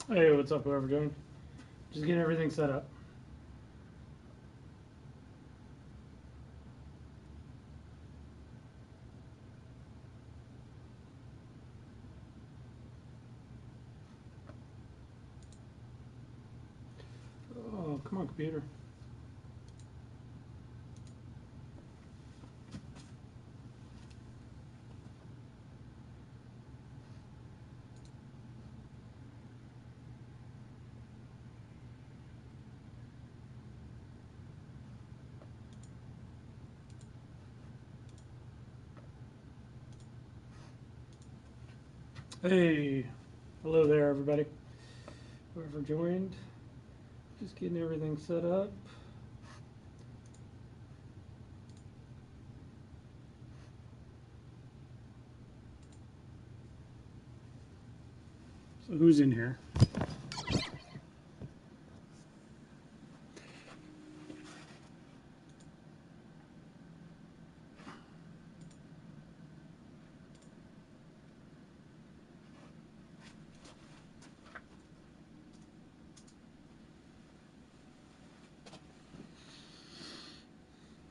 Hey, what's up, whoever doing? Just getting everything set up. Oh, come on, computer. Hey, hello there, everybody. Whoever joined, just getting everything set up. So who's in here?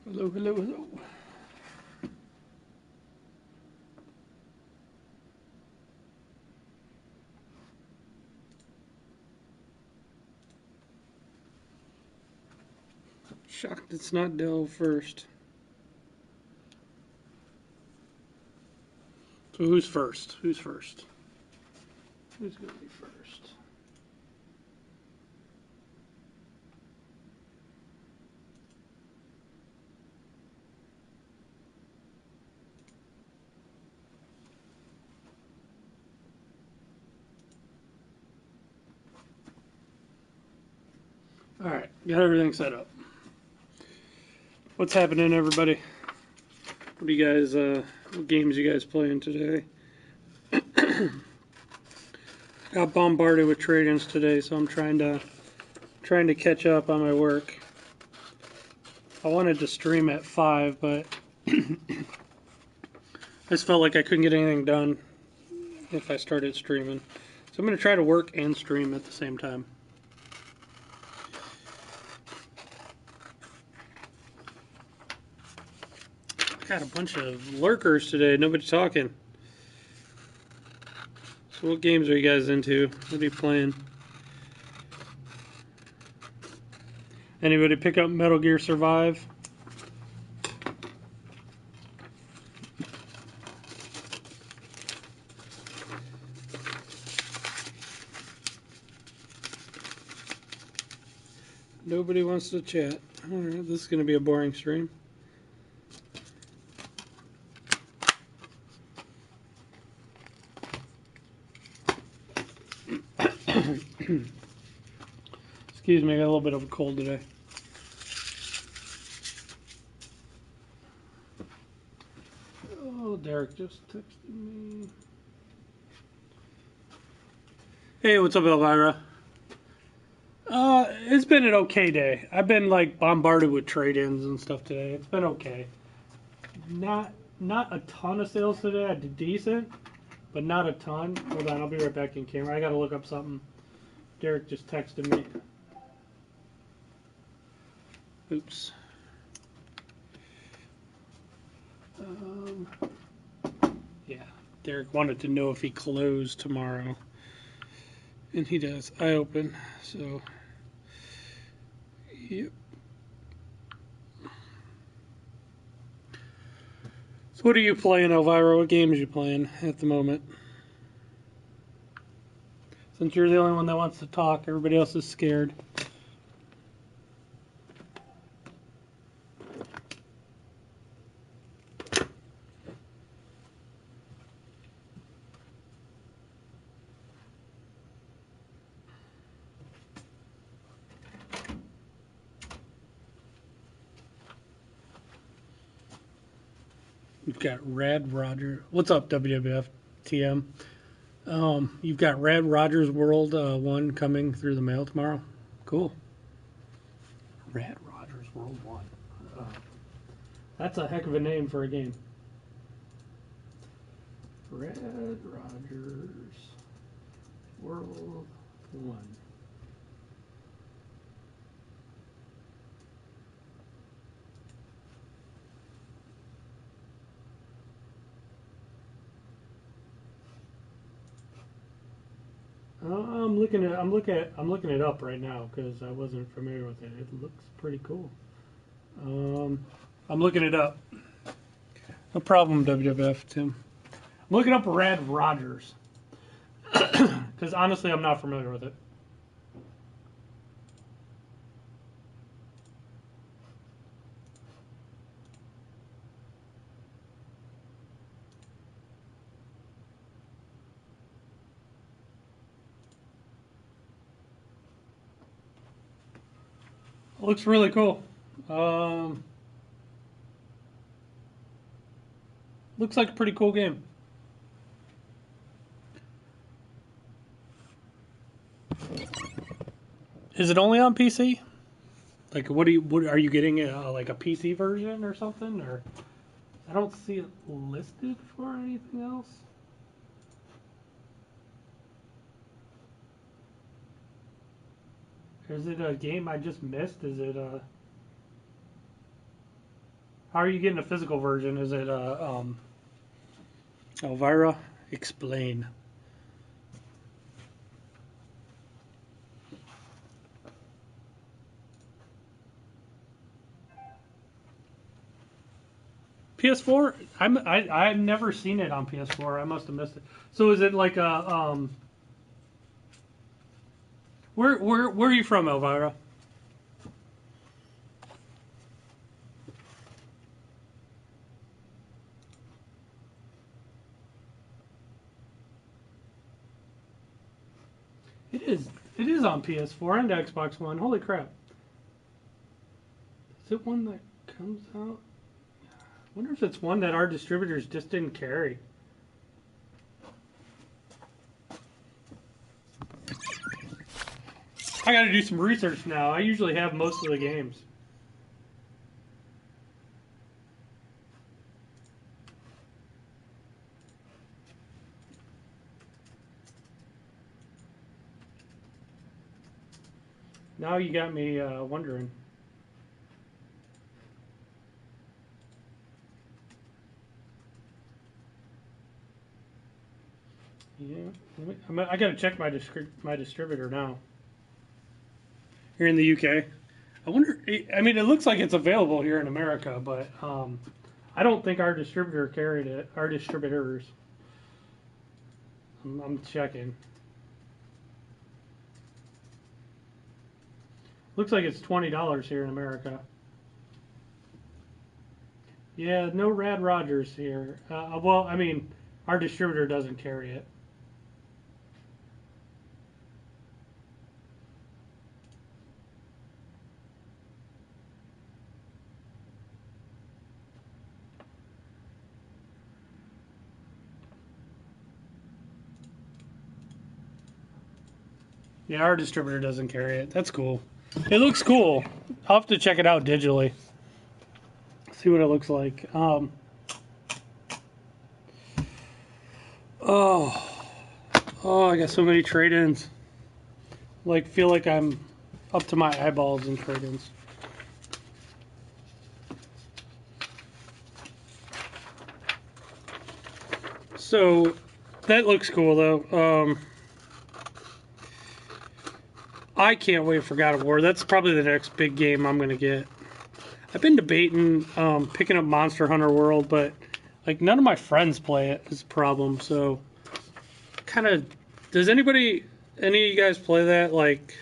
Hello, hello, hello. Shocked it's not Dell first. So who's first? Who's first? Who's going to be first? All right, got everything set up. What's happening, everybody? What do you guys? What games you guys playing today? Got bombarded with trade-ins today, so I'm trying to catch up on my work. I wanted to stream at 5, but I just felt like I couldn't get anything done if I started streaming. So I'm going to try to work and stream at the same time. Got a bunch of lurkers today, nobody talking. So what games are you guys into? What are you playing? Anybody pick up Metal Gear Survive? Nobody wants to chat. Alright, this is going to be a boring stream. Excuse me, I got a little bit of a cold today. Oh, Derek just texted me. Hey, what's up, Elvira? It's been an okay day. I've been like bombarded with trade-ins and stuff today. It's been okay. Not a ton of sales today. I did decent, but not a ton. Hold on, I'll be right back in camera. I gotta look up something. Derek just texted me. Oops. Yeah, Derek wanted to know if he closed tomorrow. And he does. I open, so yep. So what are you playing, Elvira? What games are you playing at the moment? Since you're the only one that wants to talk, everybody else is scared. You've got Rad Roger. What's up, WWF TM? You've got Rad Rogers World 1 coming through the mail tomorrow. Cool. Rad Rogers World 1. That's a heck of a name for a game. Rad Rogers World 1. I'm looking it up right now because I wasn't familiar with it. It looks pretty cool. I'm looking it up. No problem, WWF Tim. I'm looking up Rad Rogers because honestly, I'm not familiar with it. It looks really cool. Looks like a pretty cool game. Is it only on PC? Like, what are you getting? Like a PC version or something? Or I don't see it listed for anything else. Is it a game I just missed? Is it a? How are you getting a physical version? Is it Elvira? Explain. PS4? I've never seen it on PS4. I must have missed it. So is it like a Where are you from, Elvira? It is on PS4 and Xbox One. Holy crap. Is it one that comes out? I wonder if it's one that our distributors just didn't carry. I gotta do some research now. I usually have most of the games. Now you got me wondering. Yeah, I gotta check my distributor now. Here in the UK, I wonder. I mean, it looks like it's available here in America, but I don't think our distributor carried it. Our distributors. I'm checking. Looks like it's $20 here in America. Yeah, no Rad Rogers here. Well, I mean, our distributor doesn't carry it. Yeah, our distributor doesn't carry it. That's cool. It looks cool. I'll have to check it out digitally. See what it looks like. I got so many trade-ins. Like, feel like I'm up to my eyeballs in trade-ins. So, that looks cool, though. I can't wait for God of War. That's probably the next big game I'm going to get. I've been debating picking up Monster Hunter World, but like none of my friends play it is a problem. So, kind of, does any of you guys play that? Like,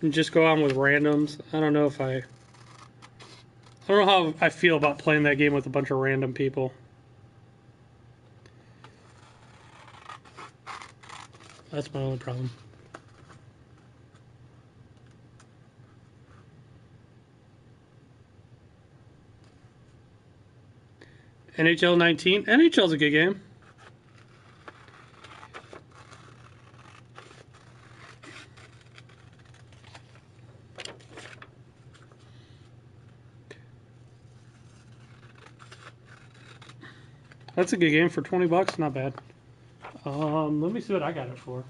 and just go on with randoms? I don't know how I feel about playing that game with a bunch of random people. That's my only problem. NHL 19. NHL's a good game. That's a good game for $20. Not bad. Let me see what I got it for.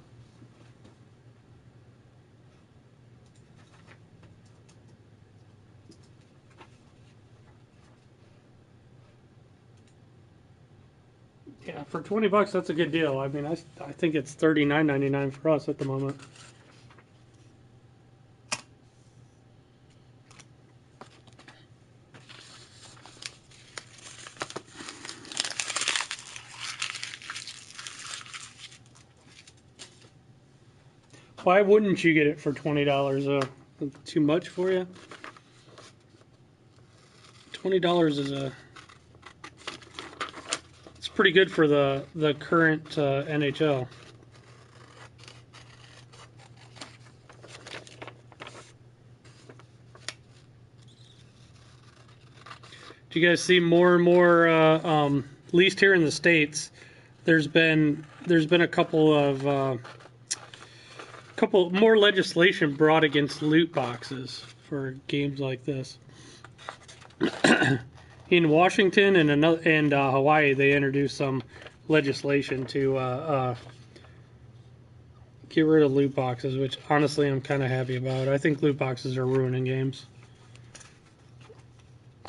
Yeah, for $20, that's a good deal. I mean, I think it's $39.99 for us at the moment. Why wouldn't you get it for $20? Too much for you? $20 is it's pretty good for the current NHL. Do you guys see more and more? At least here in the States, there's been a couple more legislation brought against loot boxes for games like this. In Washington and Hawaii, they introduced some legislation to get rid of loot boxes, which honestly I'm kind of happy about. I think loot boxes are ruining games.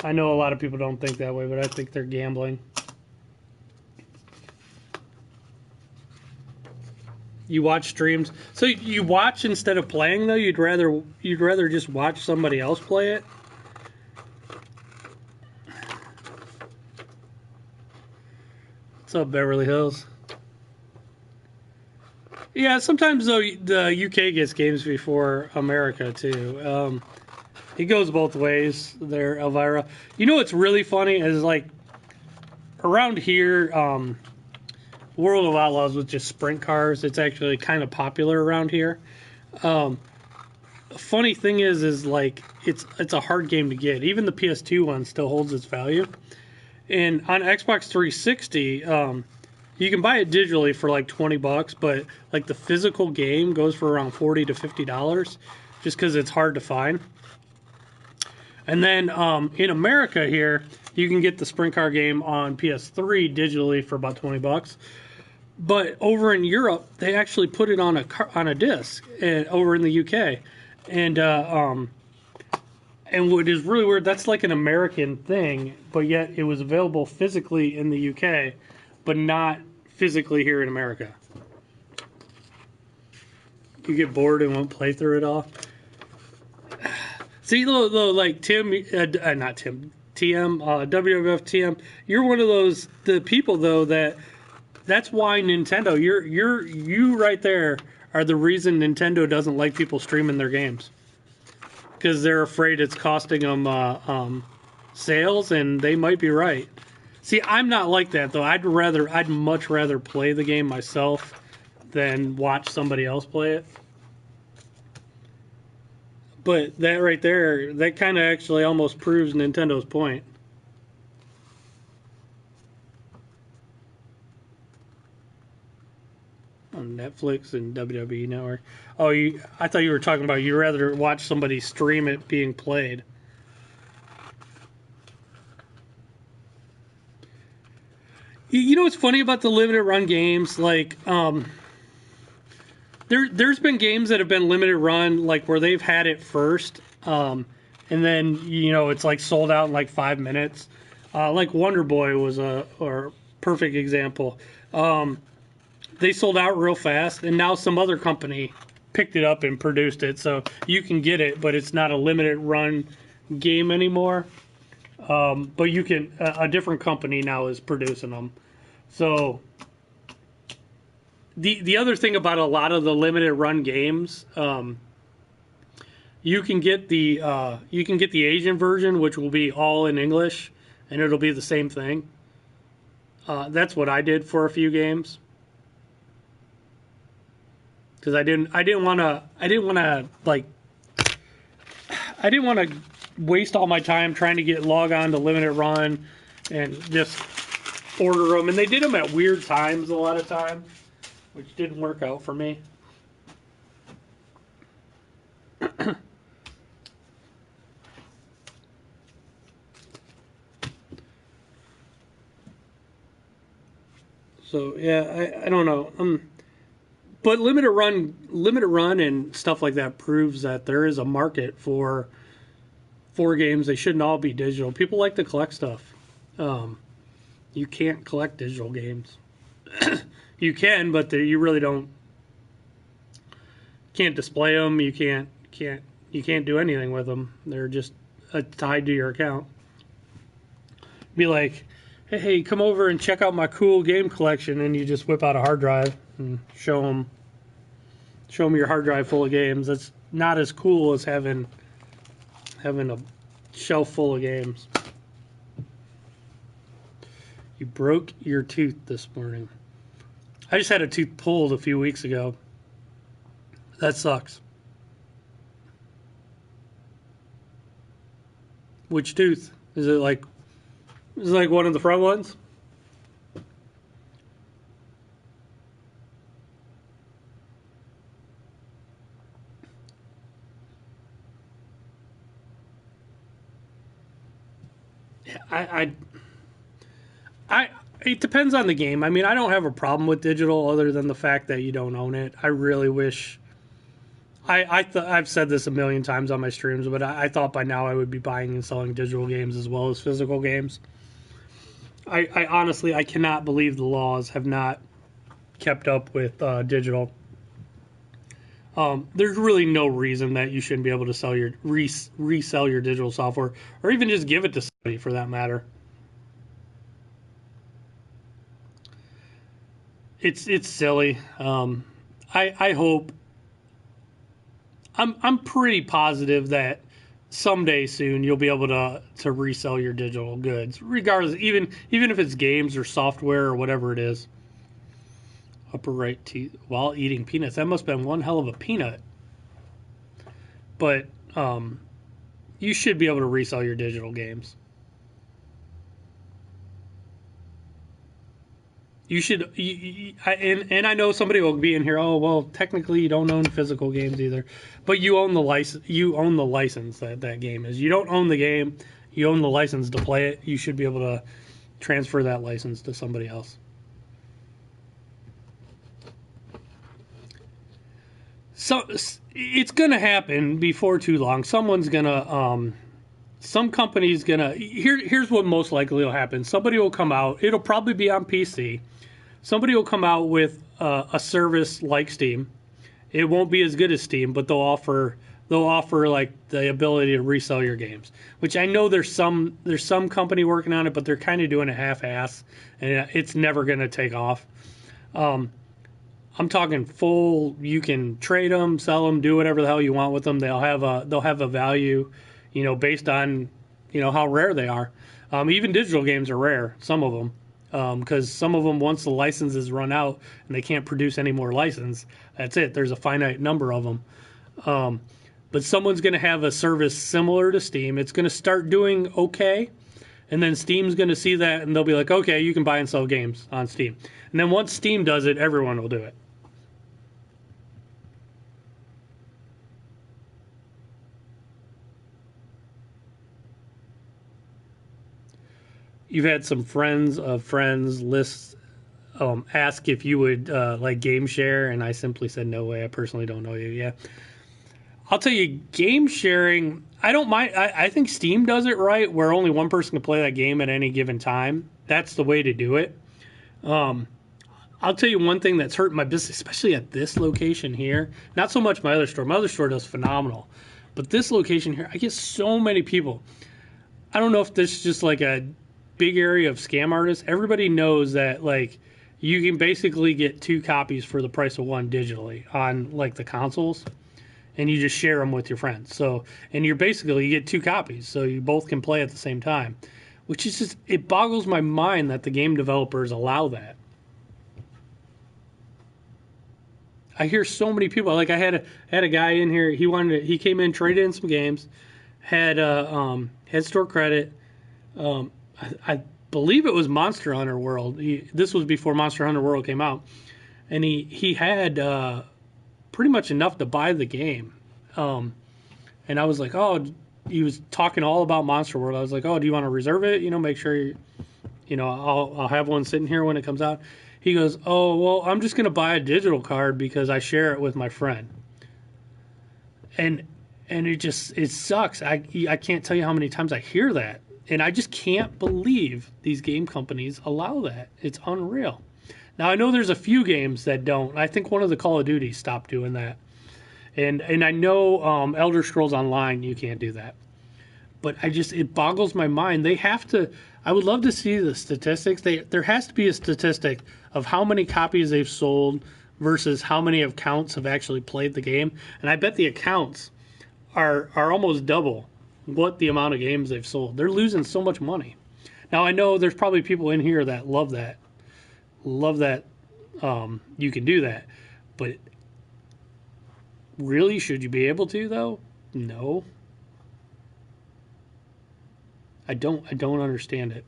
I know a lot of people don't think that way, but I think they're gambling. You watch streams, so you watch instead of playing though. You'd rather just watch somebody else play it. What's up, Beverly Hills? Yeah, sometimes though the UK gets games before America too. It goes both ways there, Elvira. You know what's really funny is like around here, World of Outlaws with just sprint cars. It's actually kind of popular around here. Funny thing is like it's a hard game to get. Even the PS2 one still holds its value. And on Xbox 360, you can buy it digitally for like $20, but like the physical game goes for around $40 to $50, just because it's hard to find. And then in America here, you can get the sprint car game on PS3 digitally for about $20. But over in Europe, they actually put it on a disc, and over in the UK, and what is really weird, that's like an American thing, but yet it was available physically in the UK, but not physically here in America. You get bored and won't play through it all. See, like Tim, not Tim, TM, WWF TM, you're one of the people though that's why Nintendo, you right there are the reason Nintendo doesn't like people streaming their games. Because they're afraid it's costing them sales, and they might be right. See, I'm not like that though. I'd much rather play the game myself than watch somebody else play it. But that right there, that kind of actually almost proves Nintendo's point. On Netflix and WWE Network. Oh, I thought you were talking about you'd rather watch somebody stream it being played. You know what's funny about the limited run games? Like, there's been games that have been limited run, like where they've had it first, and then it's like sold out in like 5 minutes. Like Wonder Boy was a perfect example. They sold out real fast, and now some other company picked it up and produced it, so you can get it, but it's not a limited run game anymore. But you can, a different company now is producing them. So the other thing about a lot of the limited run games, you can get the Asian version, which will be all in English, and it'll be the same thing. That's what I did for a few games. Because I didn't want to waste all my time trying to log on to limited run and just order them. And they did them at weird times a lot of times, which didn't work out for me. So yeah, I don't know. But limited run and stuff like that proves that there is a market for games. They shouldn't all be digital. People like to collect stuff. You can't collect digital games. You can, but you really can't display them. You can't do anything with them. They're just tied to your account. Be like, hey, come over and check out my cool game collection, and you just whip out a hard drive and show them your hard drive full of games. That's not as cool as having a shelf full of games. You broke your tooth this morning. I just had a tooth pulled a few weeks ago. That sucks. Which tooth? Is it like one of the front ones? It depends on the game. I mean, I don't have a problem with digital other than the fact that you don't own it. I really wish. I've said this a million times on my streams, but I thought by now I would be buying and selling digital games as well as physical games. I honestly, I cannot believe the laws have not kept up with digital. There's really no reason that you shouldn't be able to resell your digital software, or even just give it to somebody for that matter. It's silly. I hope. I'm pretty positive that someday soon you'll be able to resell your digital goods, regardless, even if it's games or software or whatever it is. Upper right teeth while eating peanuts. That must have been one hell of a peanut. But you should be able to resell your digital games. You should, and I know somebody will be in here. Oh well, technically you don't own physical games either, but you own the license. You own the license that game is. You don't own the game. You own the license to play it. You should be able to transfer that license to somebody else. So it's gonna happen before too long. Someone's gonna, some company's gonna. Here's what most likely will happen. Somebody will come out. It'll probably be on PC. Somebody will come out with a service like Steam. It won't be as good as Steam, but they'll offer like the ability to resell your games. Which I know there's some company working on it, but they're kind of doing a half-ass, and it's never going to take off. I'm talking full. You can trade them, sell them, do whatever the hell you want with them. They'll have a value, based on how rare they are. Even digital games are rare. Some of them. Because some of them, once the licenses run out and they can't produce any more license, that's it. There's a finite number of them. But someone's going to have a service similar to Steam. It's going to start doing okay, and then Steam's going to see that, and they'll be like, okay, you can buy and sell games on Steam. And then once Steam does it, everyone will do it. You've had some friends of friends lists ask if you would like game share, and I simply said no way. I personally don't know you. Yeah, I'll tell you, game sharing. I don't mind. I think Steam does it right, where only one person can play that game at any given time. That's the way to do it. I'll tell you one thing that's hurting my business, especially at this location here. Not so much my other store. My other store does phenomenal, but this location here, I get so many people. I don't know if this is just like a big area of scam artists. Everybody knows that like you can basically get 2 copies for the price of 1 digitally on like the consoles, and you just share them with your friends. So, and you get 2 copies, so you both can play at the same time, which is just, it boggles my mind that the game developers allow that. I hear so many people, like I had a guy in here, he came in, traded in some games, had store credit. I believe it was Monster Hunter World. This was before Monster Hunter World came out, and he had pretty much enough to buy the game. And I was like, oh, he was talking all about Monster World. I was like, oh, do you want to reserve it? Make sure I'll have one sitting here when it comes out. He goes, oh, well, I'm just gonna buy a digital card because I share it with my friend. And it sucks. I can't tell you how many times I hear that. And I just can't believe these game companies allow that. It's unreal. Now, I know there's a few games that don't. I think one of the Call of Duty stopped doing that. And I know Elder Scrolls Online, you can't do that. But it boggles my mind. They have to, I would love to see the statistics. There has to be a statistic of how many copies they've sold versus how many accounts have actually played the game. And I bet the accounts are almost double what the amount of games they've sold. They're losing so much money. Now, I know there's probably people in here that love that. You can do that. But really, should you be able to, though? No. I don't understand it.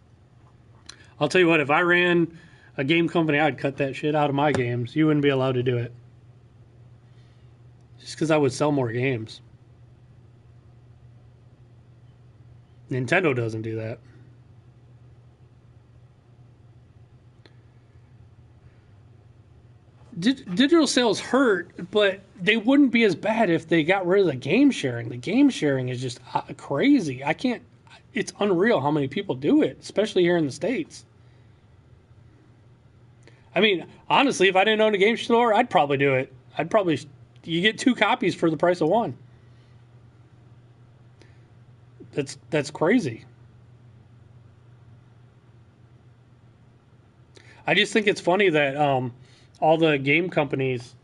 I'll tell you what, if I ran a game company, I'd cut that shit out of my games. You wouldn't be allowed to do it. Just because I would sell more games. Nintendo doesn't do that. Digital sales hurt, but they wouldn't be as bad if they got rid of the game sharing. The game sharing is just crazy. It's unreal how many people do it, especially here in the States. I mean, honestly, if I didn't own a game store, I'd probably do it. You get 2 copies for the price of 1. That's crazy. I just think it's funny that all the game companies,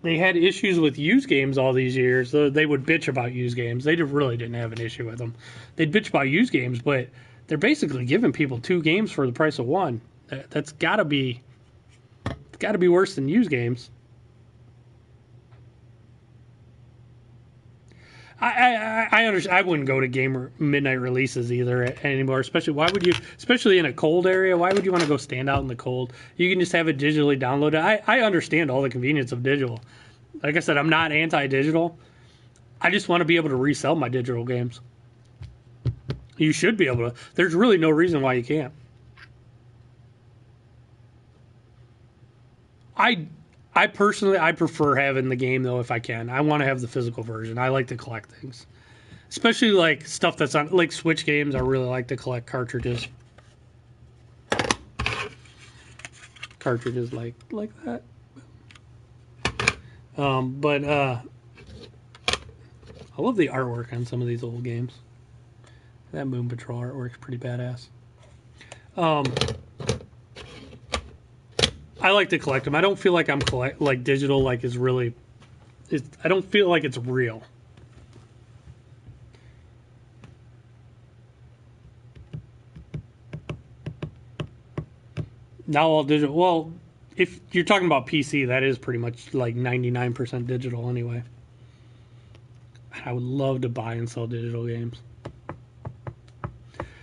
they had issues with used games all these years. They would bitch about used games. They really didn't have an issue with them. They'd bitch about used games, but they're basically giving people 2 games for the price of 1. That's got to be worse than used games. I understand. I wouldn't go to game midnight releases either anymore. Especially in a cold area. Why would you want to go stand out in the cold? You can just have it digitally downloaded. I understand all the convenience of digital. Like I said, I'm not anti-digital. I just want to be able to resell my digital games. You should be able to. There's really no reason why you can't. I personally, I prefer having the game, though, if I can. I want to have the physical version. I like to collect things. Especially, like, stuff that's on, like, Switch games. I really like to collect cartridges. Cartridges like that. But I love the artwork on some of these old games. That Moon Patrol artwork's pretty badass. I like to collect them. I don't feel like digital is really. I don't feel like it's real. Now all digital. Well, if you're talking about PC, that is pretty much like 99% digital anyway. I would love to buy and sell digital games.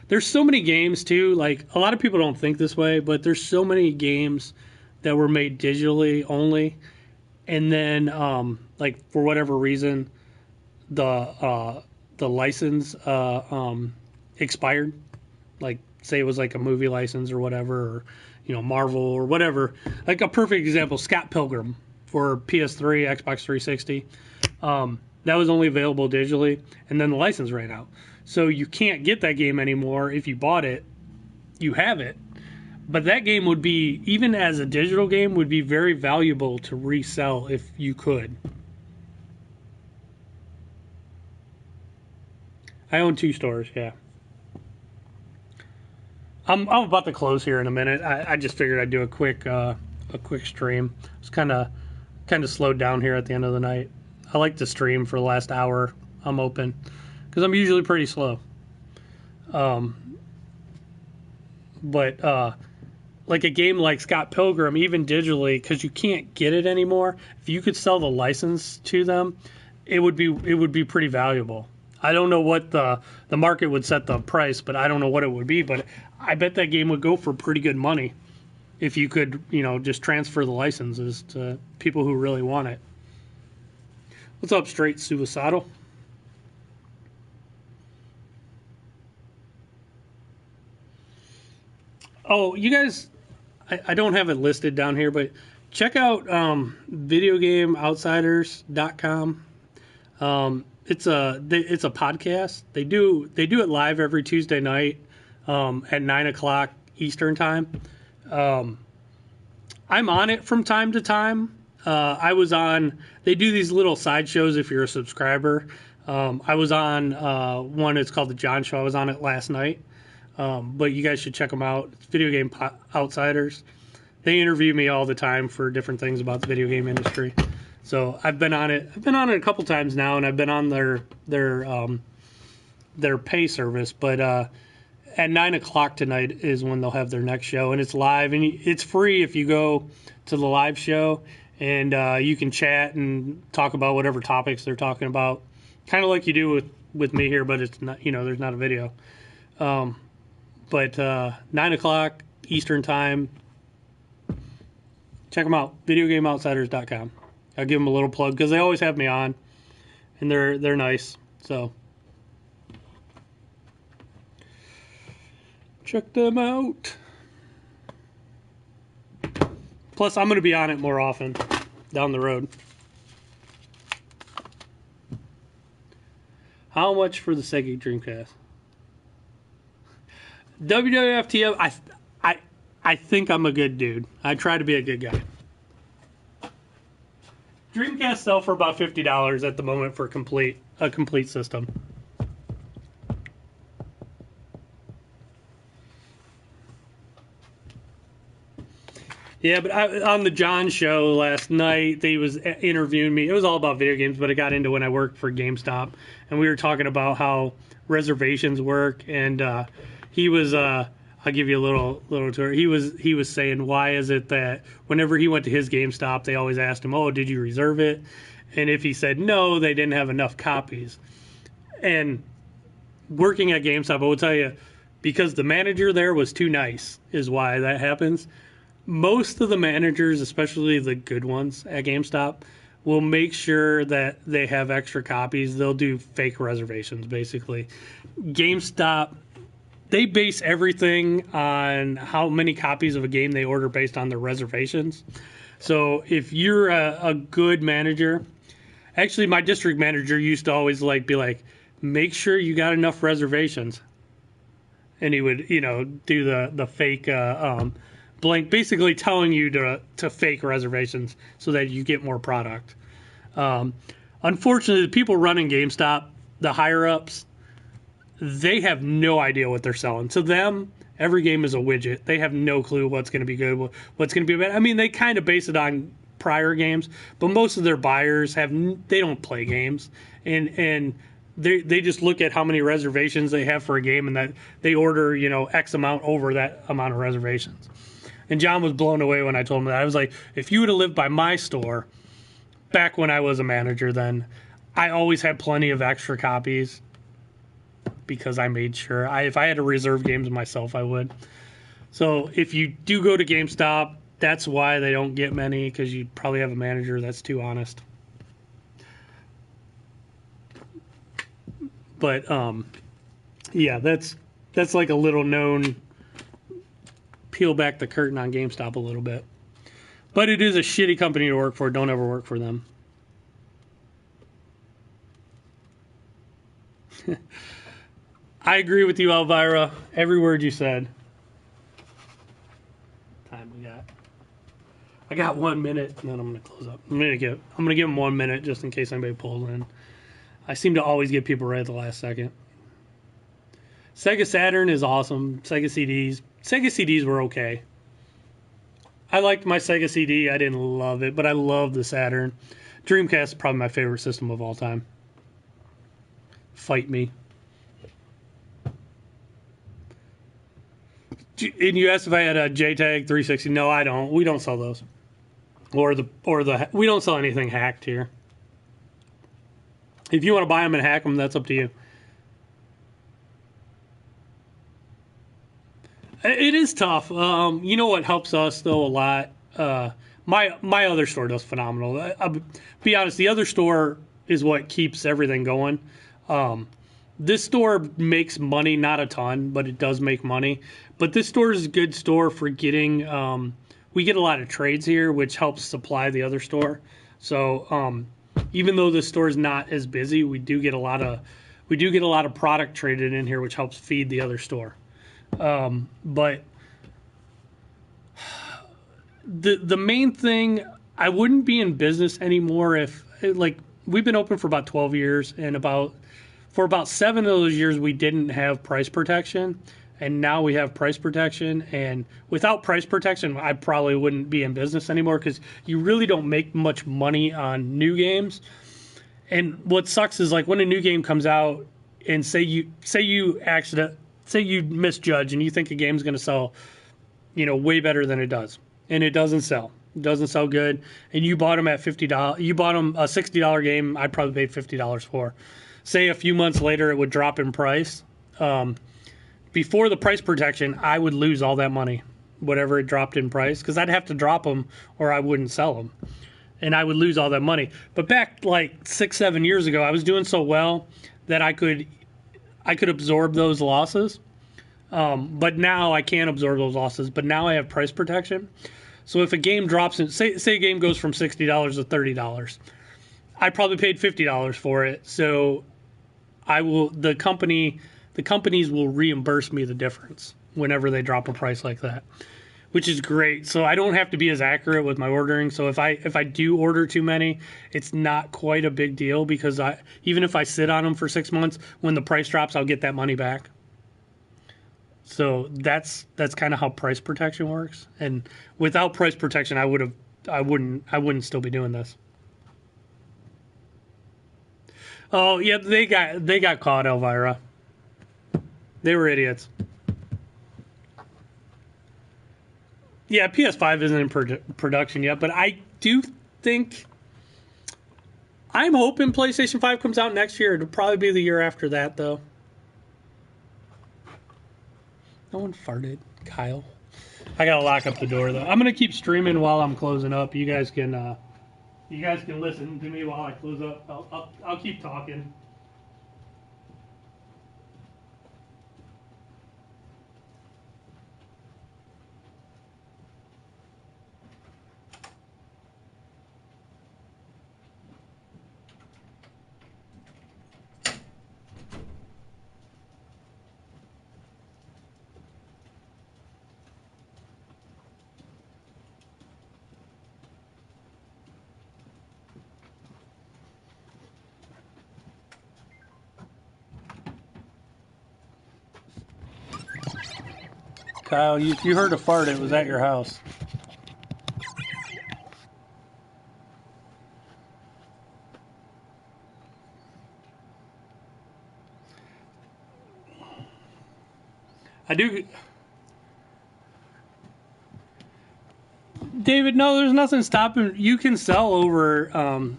There's so many games too. Like, a lot of people don't think this way, but there's so many games that were made digitally only, and then like, for whatever reason, the license expired. Like, say it was like a movie license or whatever, or Marvel or whatever. Like, a perfect example, Scott Pilgrim for PS3, Xbox 360. That was only available digitally, and then the license ran out. So you can't get that game anymore. If you bought it, you have it. But that game would be, even as a digital game, would be very valuable to resell if you could. I own 2 stores, yeah. I'm about to close here in a minute. I just figured I'd do a quick stream. It's kind of slowed down here at the end of the night. I like to stream for the last hour. I'm open because I'm usually pretty slow. But like a game like Scott Pilgrim, even digitally, because you can't get it anymore. If you could sell the license to them, it would be pretty valuable. I don't know what the market would set the price, but I don't know what it would be. But I bet that game would go for pretty good money if you could, just transfer the licenses to people who really want it. What's up, Straight Suicidal? Oh, you guys, I don't have it listed down here, but check out videogameoutsiders.com. It's a podcast. They do it live every Tuesday night at 9 o'clock Eastern time. I'm on it from time to time. I was on. They do these little side shows if you're a subscriber. I was on one. It's called the John Show. I was on it last night. But you guys should check them out. It's Video Game Outsiders. They interview me all the time for different things about the video game industry. So I've been on it. I've been on it a couple times now, and I've been on their pay service. But at 9 o'clock tonight is when they'll have their next show, and it's live, and it's free if you go to the live show, and you can chat and talk about whatever topics they're talking about, kind of like you do with me here, but it's not, there's not a video. But 9 o'clock Eastern time. Check them out, videogameoutsiders.com. I'll give them a little plug because they always have me on, and they're nice. So check them out. Plus, I'm going to be on it more often down the road. How much for the Sega Dreamcast? WWFTF, I think I'm a good dude. I try to be a good guy. Dreamcast sell for about $50 at the moment for a complete system. Yeah, but on the John Show last night, they was interviewing me. It was all about video games, but I got into when I worked for GameStop, and we were talking about how reservations work. And he was, I'll give you a little tour. He was saying, why is it that whenever he went to his GameStop, they always asked him, "Oh, did you reserve it?" And if he said no, they didn't have enough copies. And working at GameStop, I will tell you, because the manager there was too nice, is why that happens. Most of the managers, especially the good ones at GameStop, will make sure that they have extra copies. They'll do fake reservations, basically. GameStop, they base everything on how many copies of a game they order based on their reservations. So if you're a good manager, actually my district manager used to always be like, make sure you got enough reservations. And he would, do the fake blank, basically telling you to fake reservations so that you get more product. Unfortunately, the people running GameStop, the higher-ups, they have no idea what they're selling. To them, every game is a widget. They have no clue what's going to be good, what's going to be bad. I mean, they kind of base it on prior games, but most of their buyers they don't play games, and they just look at how many reservations they have for a game, and that they order X amount over that amount of reservations. And John was blown away when I told him that. I was like, if you would have lived by my store back when I was a manager, then I always had plenty of extra copies because I made sure. If I had to reserve games myself, I would. So if you do go to GameStop, that's why they don't get many, because you probably have a manager that's too honest. But yeah, that's like a little known. Peel back the curtain on GameStop a little bit. But it is a shitty company to work for. Don't ever work for them. I agree with you, Elvira. Every word you said. Time we got. I got 1 minute, and then I'm gonna close up. I'm gonna give them 1 minute just in case anybody pulls in. I seem to always get people right at the last second. Sega Saturn is awesome. Sega CDs were okay. I liked my Sega CD. I didn't love it, but I love the Saturn. Dreamcast is probably my favorite system of all time. Fight me. And you asked if I had a JTAG 360. No, I don't. We don't sell those. We don't sell anything hacked here. If you want to buy them and hack them, that's up to you. It is tough. You know what helps us though a lot? My other store does phenomenal. I'll be honest, the other store is what keeps everything going. This store makes money, not a ton, but it does make money. But this store is a good store for getting. We get a lot of trades here, which helps supply the other store. So even though the store is not as busy, we do get a lot of product traded in here, which helps feed the other store. But the main thing, I wouldn't be in business anymore if, like, we've been open for about 12 years, and for about 7 of those years we didn't have price protection, and now we have price protection. And without price protection, I probably wouldn't be in business anymore, because you really don't make much money on new games. And what sucks is, like, when a new game comes out, and say you misjudge and you think a game's going to sell, way better than it does, and it doesn't sell. It doesn't sell good, and you bought them at $50. You bought them a $60 game. I'd probably paid $50 for. Say a few months later, it would drop in price. Before the price protection, I would lose all that money, whatever it dropped in price, because I'd have to drop them or I wouldn't sell them, and I would lose all that money. But back like 6-7 years ago, I was doing so well that I could absorb those losses. But now I can't absorb those losses. But now I have price protection. So if a game drops in, say a game goes from $60 to $30, I probably paid $50 for it. So the companies will reimburse me the difference whenever they drop a price like that, which is great. So I don't have to be as accurate with my ordering. So if I do order too many, it's not quite a big deal, because even if I sit on them for 6 months, when the price drops, I'll get that money back. So that's kind of how price protection works. And without price protection, I wouldn't still be doing this. Oh yeah, they got caught, Elvira. They were idiots. Yeah, PS5 isn't in production yet, but I do think, I'm hoping PlayStation 5 comes out next year. It'll probably be the year after that, though. No one farted, Kyle. I gotta lock up the door, though. I'm gonna keep streaming while I'm closing up. You guys can listen to me while I close up. I'll keep talking. Kyle, you heard a fart. It was at your house. I do. David, no, there's nothing stopping. You can sell over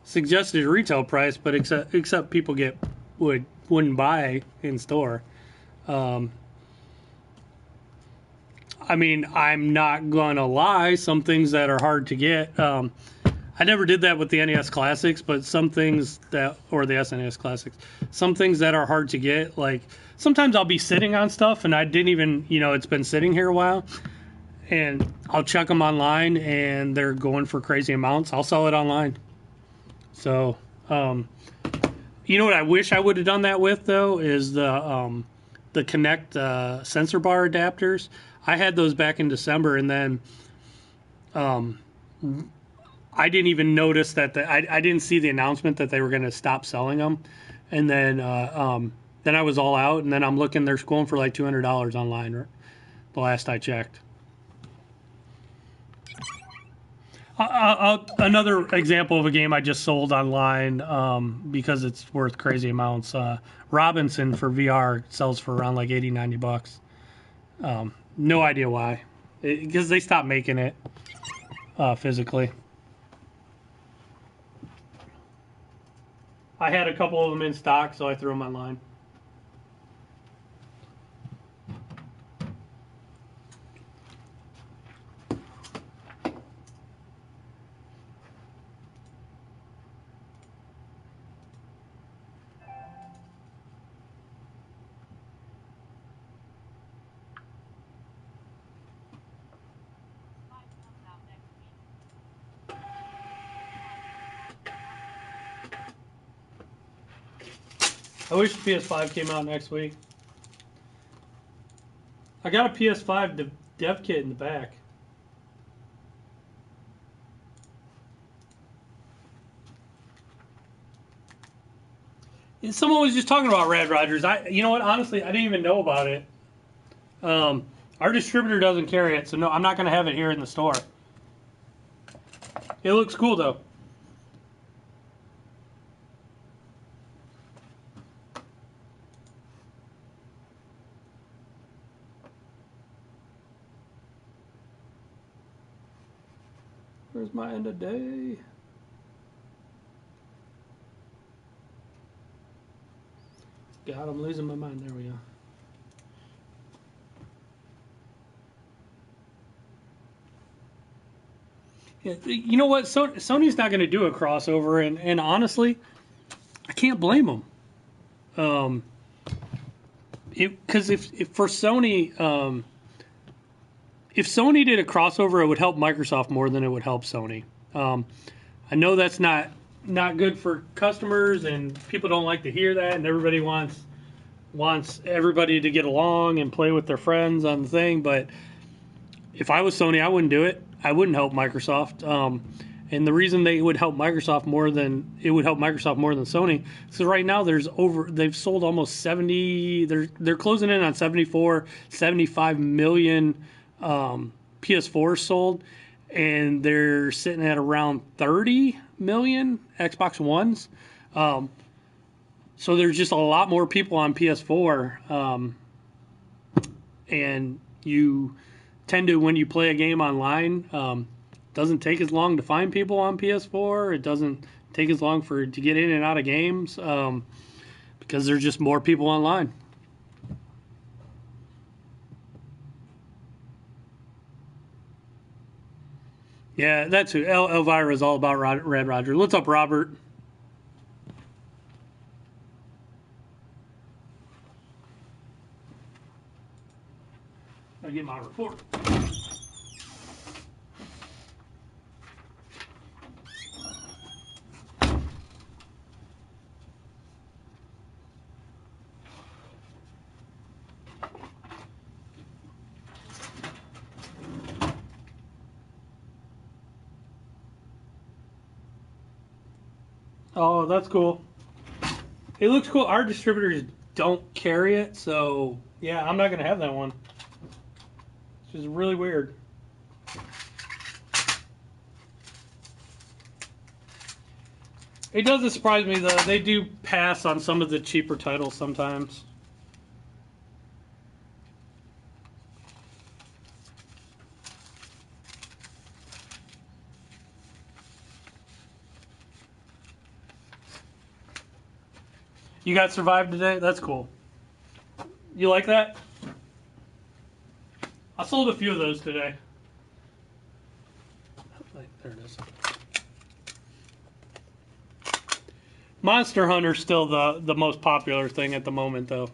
suggested retail price, but except people wouldn't buy in store. I mean, I'm not gonna lie. Some things that are hard to get. I never did that with the NES Classics, but some things or the SNES Classics, some things that are hard to get. Like, sometimes I'll be sitting on stuff and I didn't even, it's been sitting here a while, and I'll check them online and they're going for crazy amounts. I'll sell it online. So, you know what I wish I would have done that with, though, is the Kinect sensor bar adapters. I had those back in December, and then I didn't even notice that I didn't see the announcement that they were going to stop selling them, and then I was all out, and then I'm looking, they're going for like $200 online. The last I checked. Another example of a game I just sold online because it's worth crazy amounts. Robinson for VR sells for around like $80-$90. No idea why. Because they stopped making it physically. I had a couple of them in stock, so I threw them online. I wish the PS5 came out next week. I got a PS5 dev kit in the back. Someone was just talking about Rad Rogers. You know what? Honestly, I didn't even know about it. Our distributor doesn't carry it, so no, I'm not going to have it here in the store. It looks cool though. Where's my end of day? God, I'm losing my mind. There we go. Yeah, you know what? Sony's not going to do a crossover, and honestly, I can't blame them. Because if for Sony, if Sony did a crossover, it would help Microsoft more than it would help Sony. I know that's not good for customers, and people don't like to hear that, and everybody wants everybody to get along and play with their friends on the thing. But if I was Sony, I wouldn't do it. I wouldn't help Microsoft. And the reason they would help Microsoft more than Sony is right now they've sold almost 70. They're closing in on 74, 75 million PS4s sold, and they're sitting at around 30 million Xbox Ones. So there's just a lot more people on PS4, and you tend to, when you play a game online, doesn't take as long to find people on PS4. It doesn't take as long to get in and out of games, because there's just more people online. Yeah, that's who Elvira is all about. Red Roger. What's up, Robert? I get my report. Oh, that's cool. It looks cool. Our distributors don't carry it, so yeah, I'm not gonna have that one. It's just really weird. It doesn't surprise me though. They do pass on some of the cheaper titles sometimes. You got Survive today? That's cool. You like that? I sold a few of those today. There it is. Monster Hunter's still the most popular thing at the moment, though.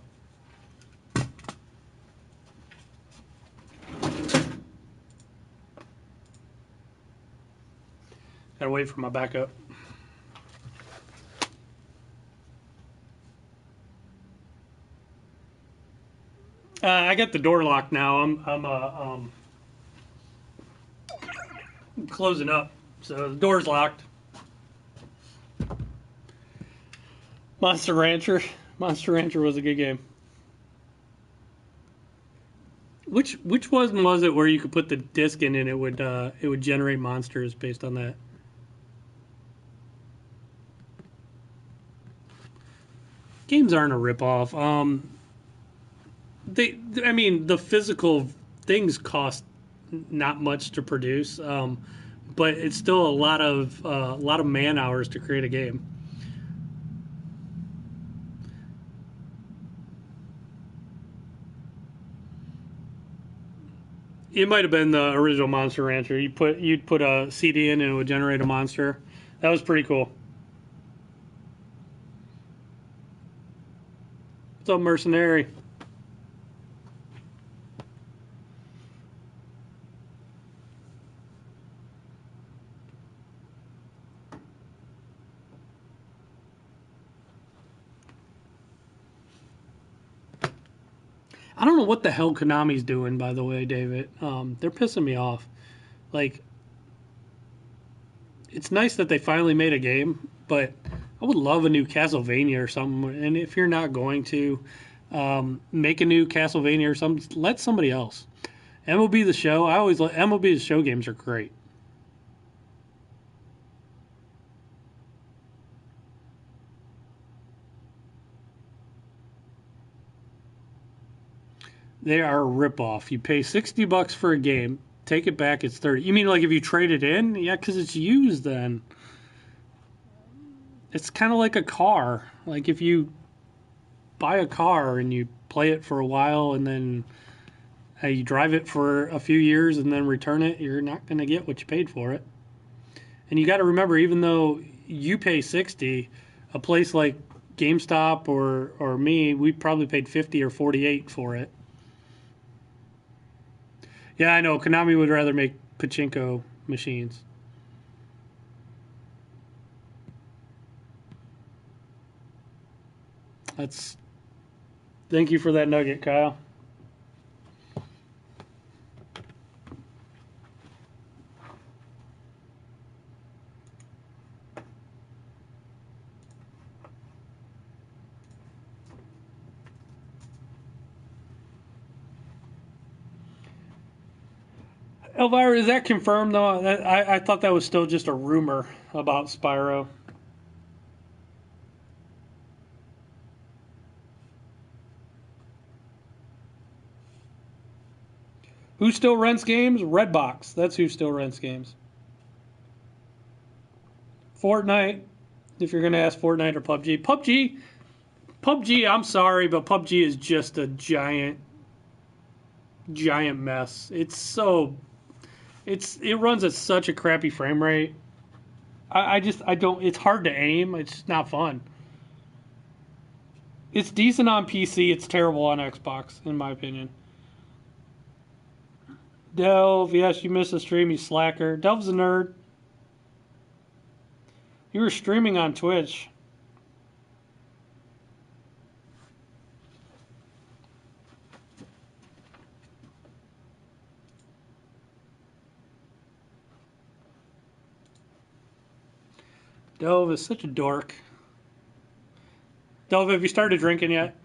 Gotta wait for my backup. I got the door locked now. I'm closing up, so the door's locked. Monster Rancher was a good game. Which one was it where you could put the disc in and it would generate monsters based on that? Games aren't a ripoff. I mean, the physical things cost not much to produce, but it's still a lot of man hours to create a game. It might have been the original Monster Rancher. You'd put a CD in and it would generate a monster. That was pretty cool. What's up, Mercenary? I don't know what the hell Konami's doing, by the way, David. They're pissing me off. Like, it's nice that they finally made a game, but I would love a new Castlevania or something. And if you're not going to make a new Castlevania or something, let somebody else. MLB The Show. I always like MLB The Show games are great. They are a ripoff. You pay $60 for a game, take it back, it's 30. You mean like if you trade it in? Yeah, because it's used then. It's kind of like a car. Like if you buy a car and you play it for a while and then you drive it for a few years and then return it, you're not going to get what you paid for it. And you got to remember, even though you pay 60, a place like GameStop or me, we probably paid 50 or 48 for it. Yeah, I know. Konami would rather make pachinko machines. That's. Thank you for that nugget, Kyle. Elvira, is that confirmed though? I thought that was still just a rumor about Spyro. Who still rents games? Redbox. That's who still rents games. Fortnite. If you're gonna ask Fortnite or PUBG. I'm sorry, but PUBG is just a giant mess. It runs at such a crappy frame rate. I don't. It's hard to aim. It's just not fun. It's decent on PC. It's terrible on Xbox, in my opinion. Delve, yes, you missed a stream, you slacker. Delve's a nerd. You were streaming on Twitch. Delve is such a dork. Delve, have you started drinking yet?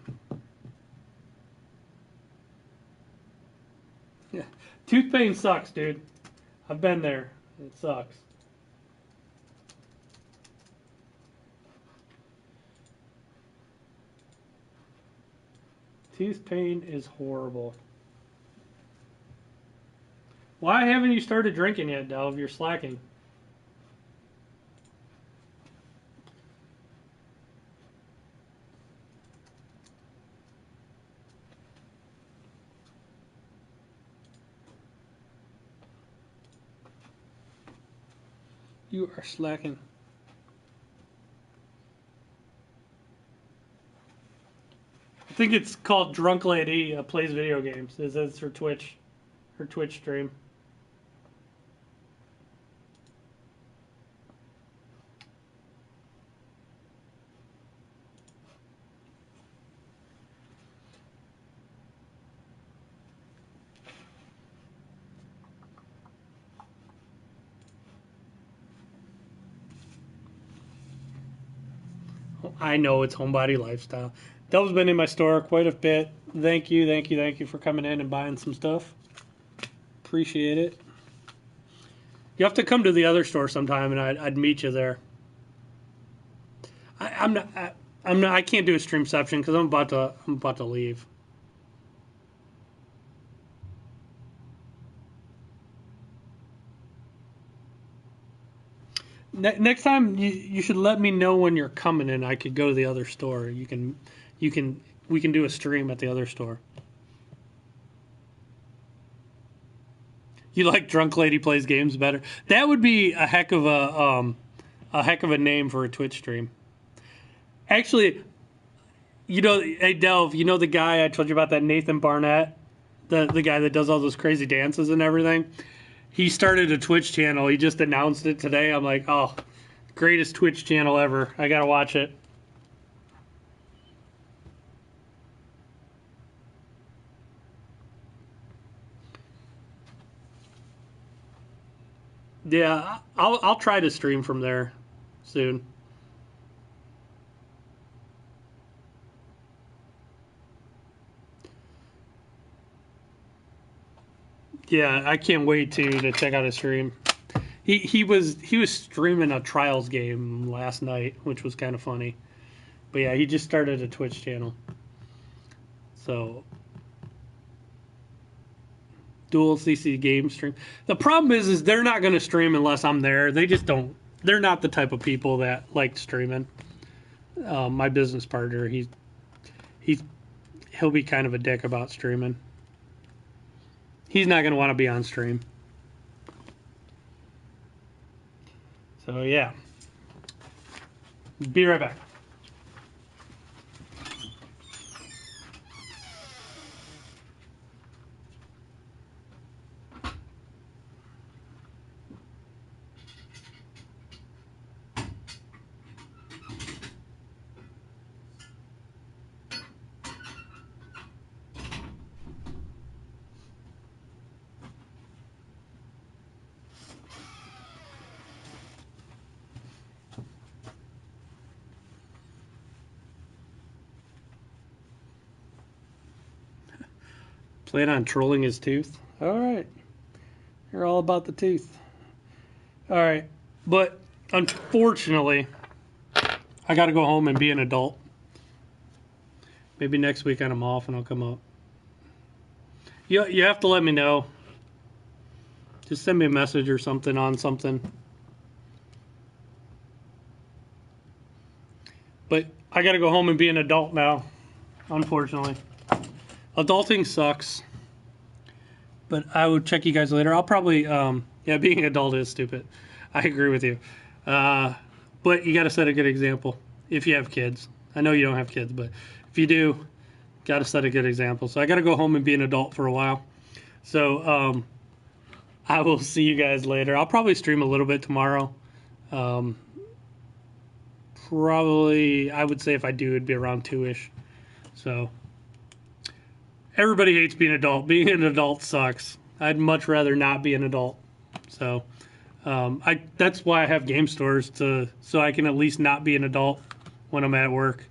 Yeah. Tooth pain sucks, dude. I've been there. It sucks. Tooth pain is horrible. Why haven't you started drinking yet, Delve? You're slacking. You are slacking. I think it's called Drunk Lady Plays Video Games. That's her Twitch stream. I know it's Homebody Lifestyle. Delve's been in my store quite a bit. Thank you for coming in and buying some stuff. Appreciate it. You have to come to the other store sometime, and I'd meet you there. I'm not. I can't do a streamception because I'm about to leave. Next time you should let me know when you're coming, and I could go to the other store. We can do a stream at the other store. You like Drunk Lady Plays Games better? That would be a heck of a name for a Twitch stream. Actually, hey Delve, you know the guy I told you about, that Nathan Barnett, the guy that does all those crazy dances and everything. He started a Twitch channel. He just announced it today. I'm like, oh, greatest Twitch channel ever. I gotta watch it. Yeah, I'll try to stream from there soon. Yeah, I can't wait to check out his stream. He was streaming a Trials game last night, which was kind of funny. But yeah, he just started a Twitch channel. So dual ccgames stream. The problem is they're not going to stream unless I'm there. They just don't. They're not the type of people that like streaming. My business partner, he'll be kind of a dick about streaming. He's not going to want to be on stream. So yeah, be right back. Plan on trolling his tooth? All right. You're all about the tooth. All right. But unfortunately, I got to go home and be an adult. Maybe next weekend I'm off and I'll come up. You have to let me know. Just send me a message or something on something. But I got to go home and be an adult now, unfortunately. Adulting sucks. But I would check you guys later. I'll probably, yeah, being an adult is stupid. I agree with you. But you got to set a good example if you have kids. I know you don't have kids, but if you do, got to set a good example. So I got to go home and be an adult for a while. So I will see you guys later. I'll probably stream a little bit tomorrow. Probably, I would say if I do, it'd be around 2-ish. So everybody hates being an adult. Being an adult sucks. I'd much rather not be an adult. So that's why I have game stores, so I can at least not be an adult when I'm at work.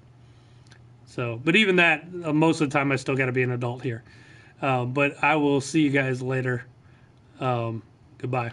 So, but even that, most of the time I still got to be an adult here. But I will see you guys later. Goodbye.